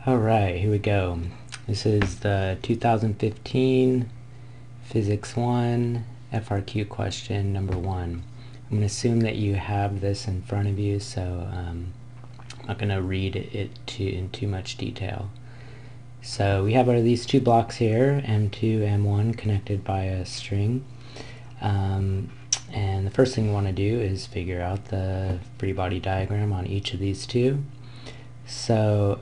Alright, here we go. This is the 2015 Physics 1 FRQ question number 1. I'm going to assume that you have this in front of you, so I'm not going to read it in too much detail. So we have these two blocks here, M2, M1, connected by a string. And the first thing we want to do is figure out the free body diagram on each of these two. So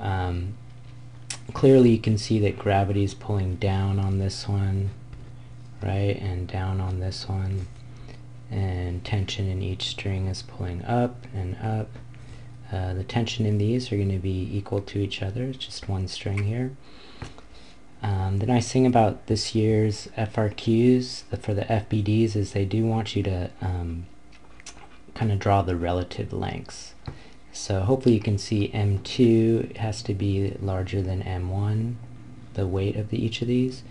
clearly you can see that gravity is pulling down on this one, right, and down on this one, and tension in each string is pulling up and up. The tension in these are going to be equal to each other. It's just one string here. The nice thing about this year's FRQs for the FBDs is they do want you to kind of draw the relative lengths. So hopefully you can see M2 has to be larger than M1, the weight of each of these.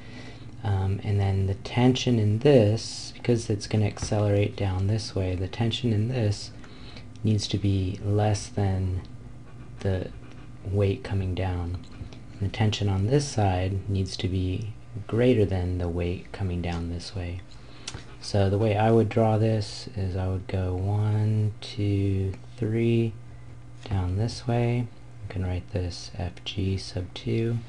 And then the tension in this, because it's going to accelerate down this way, the tension in this needs to be less than the weight coming down. And the tension on this side needs to be greater than the weight coming down this way. So the way I would draw this is I would go 1, 2, 3 down this way. You can write this FG sub 2.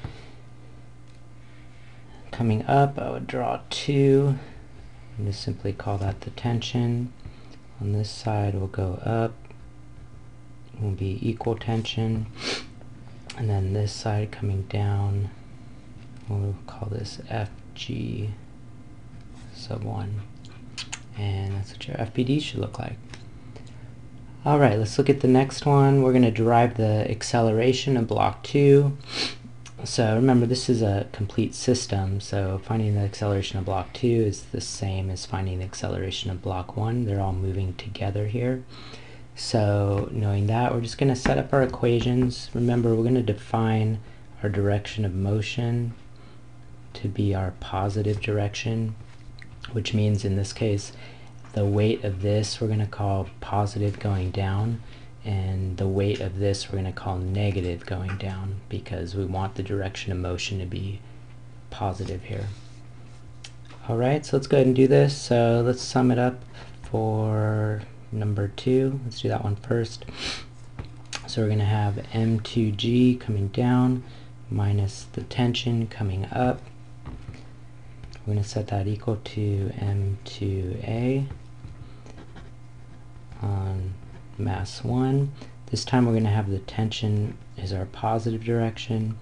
Coming up, I would draw 2 and just simply call that the tension. On this side will go up, will be equal tension, and then this side coming down, we'll call this FG sub 1, and that's what your FBD should look like. Alright, let's look at the next one. We're going to derive the acceleration of block 2. So remember, this is a complete system, so finding the acceleration of block 2 is the same as finding the acceleration of block 1. They're all moving together here. So knowing that, we're just going to set up our equations. Remember, we're going to define our direction of motion to be our positive direction, which means in this case the weight of this we're going to call positive going down, and the weight of this we're going to call negative going down, because we want the direction of motion to be positive here. Alright, so let's go ahead and do this. So let's sum it up for number 2. Let's do that one first. So we're going to have M2G coming down minus the tension coming up. We're going to set that equal to M2A on mass 1. This time we're going to have the tension is our positive direction,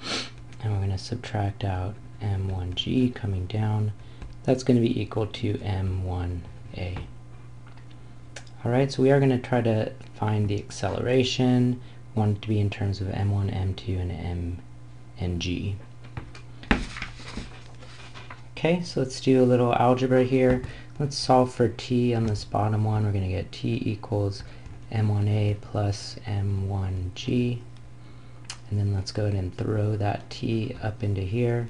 and we're going to subtract out M1G coming down. That's going to be equal to M1A. Alright, so we are going to try to find the acceleration. We want it to be in terms of M1, M2, and mg. Okay, so let's do a little algebra here. Let's solve for t on this bottom one. We're going to get t equals m1a plus m1g. And then let's go ahead and throw that t up into here.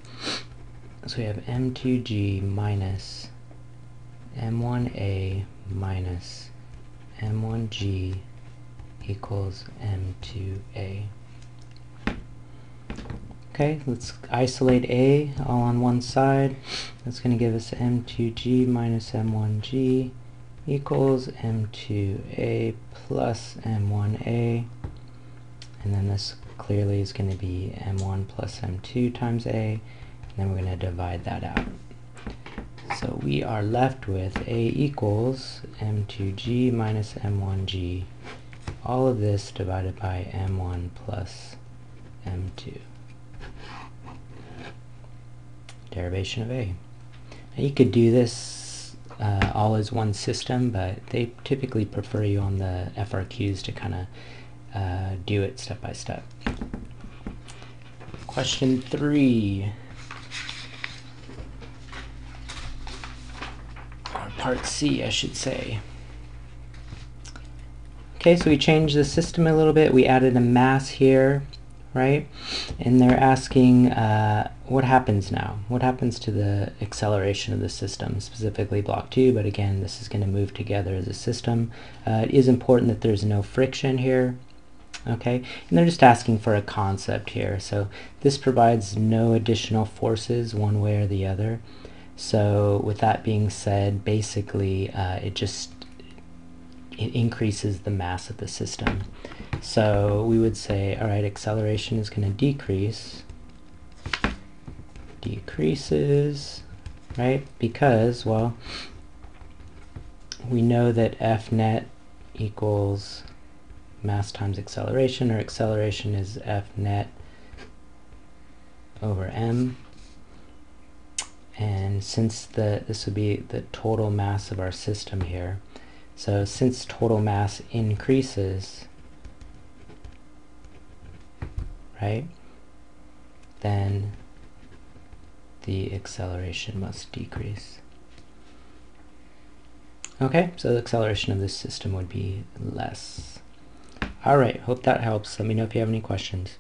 So we have m2g minus m1a minus m1g equals m2a. Okay, let's isolate a all on one side. That's going to give us m2g minus m1g equals m2a plus m1a. And then this clearly is going to be m1 plus m2 times a. And then we're going to divide that out. So we are left with a equals m2g minus m1g. All of this divided by m1 plus m2. Derivation of a. Now you could do this all as one system, but they typically prefer you on the FRQs to kind of do it step by step. Question 3. Or part C, I should say. Okay, so we changed the system a little bit. We added a mass here, right? And they're asking what happens now? What happens to the acceleration of the system, specifically block 2, but again, this is going to move together as a system. It is important that there's no friction here. Okay, and they're just asking for a concept here. So this provides no additional forces one way or the other. So with that being said, basically it increases the mass of the system. So we would say, all right, acceleration is going to decreases, right? Because, well, we know that F net equals mass times acceleration, or acceleration is F net over m. And since this would be the total mass of our system here, so since total mass increases, right, then the acceleration must decrease. Okay, so the acceleration of this system would be less. All right, hope that helps. Let me know if you have any questions.